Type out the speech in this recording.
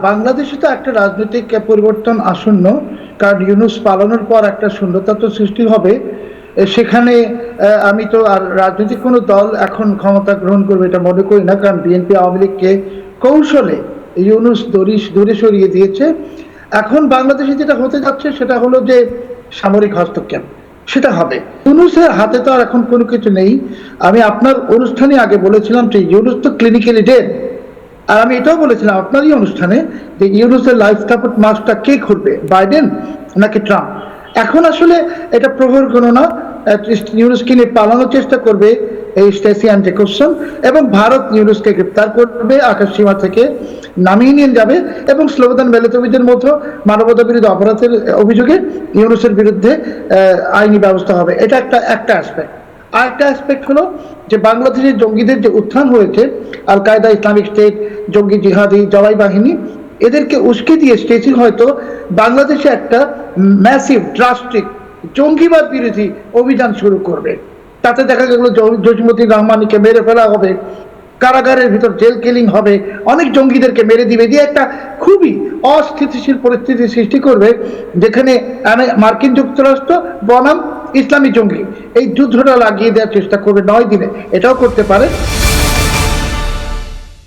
বাংলাদেশে তো একটা রাজনৈতিক পরিবর্তন আসন্ন, কারণ ইউনূস পালানোর পর একটা শূন্যতা তো সৃষ্টি হবে। সেখানে আমি তো আর রাজনৈতিক কোনো দল এখন ক্ষমতা গ্রহণ করবে এটা মনে করি না, কারণ বিএনপি আওয়ামী লীগকে কৌশলে ইউনূস দূরে সরিয়ে দিয়েছে। এখন বাংলাদেশে যেটা হতে যাচ্ছে সেটা হলো যে সামরিক হস্তক্ষেপ সেটা হবে। ইউনূসের হাতে তো আর এখন কোনো কিছু নেই। আমি আপনার অনুষ্ঠানে আগে বলেছিলাম যে ইউনূস তো ক্লিনিক্যালি ডেড। আর আমি এটাও বলেছিলাম আপনারই অনুষ্ঠানে যে ইউনূসের লাইফ সাপোর্ট মাস্কটা কে খুলবে, বাইডেন নাকি ট্রাম্প? এখন আসলে এটা প্রহর গণনা। ইউনূসকে নিয়ে পালানোর চেষ্টা করবে এই স্টেসি অ্যান্ড জেকবসন, এবং ভারত ইউনূসকে গ্রেপ্তার করবে, আকাশ সীমা থেকে নামিয়ে নিয়ে যাবে, এবং স্লোবোদান মেলেতবিদের মতো মানবতা বিরোধী অপরাধের অভিযোগে ইউনূসের বিরুদ্ধে আইনি ব্যবস্থা হবে। এটা একটা অ্যাসপেক্ট। আরেকটা অ্যাসপেক্ট হলো যে বাংলাদেশের জঙ্গিদের যে উত্থান হয়েছে, আল কায়দা, ইসলামিক স্টেট, জঙ্গি জিহাদি, জবাই বাহিনী, এদেরকে উস্কে দিয়ে স্টেসি হয়তো বাংলাদেশে একটা ম্যাসিভ ড্রাস্টিক জঙ্গিবাদ বিরোধী অভিযান শুরু করবে। তাতে দেখা গেল জসিমুদ্দিন রহমানিকে মেরে ফেলা হবে, কারাগারের ভিতর জেল কিলিং হবে, অনেক জঙ্গিদেরকে মেরে দিবে, দিয়ে একটা খুবই অস্থিতিশীল পরিস্থিতি সৃষ্টি করবে, যেখানে মার্কিন যুক্তরাষ্ট্র বনাম ইসলামী জঙ্গি এই যুদ্ধটা লাগিয়ে দেওয়ার চেষ্টা করবে 9 দিনে। এটাও করতে পারে।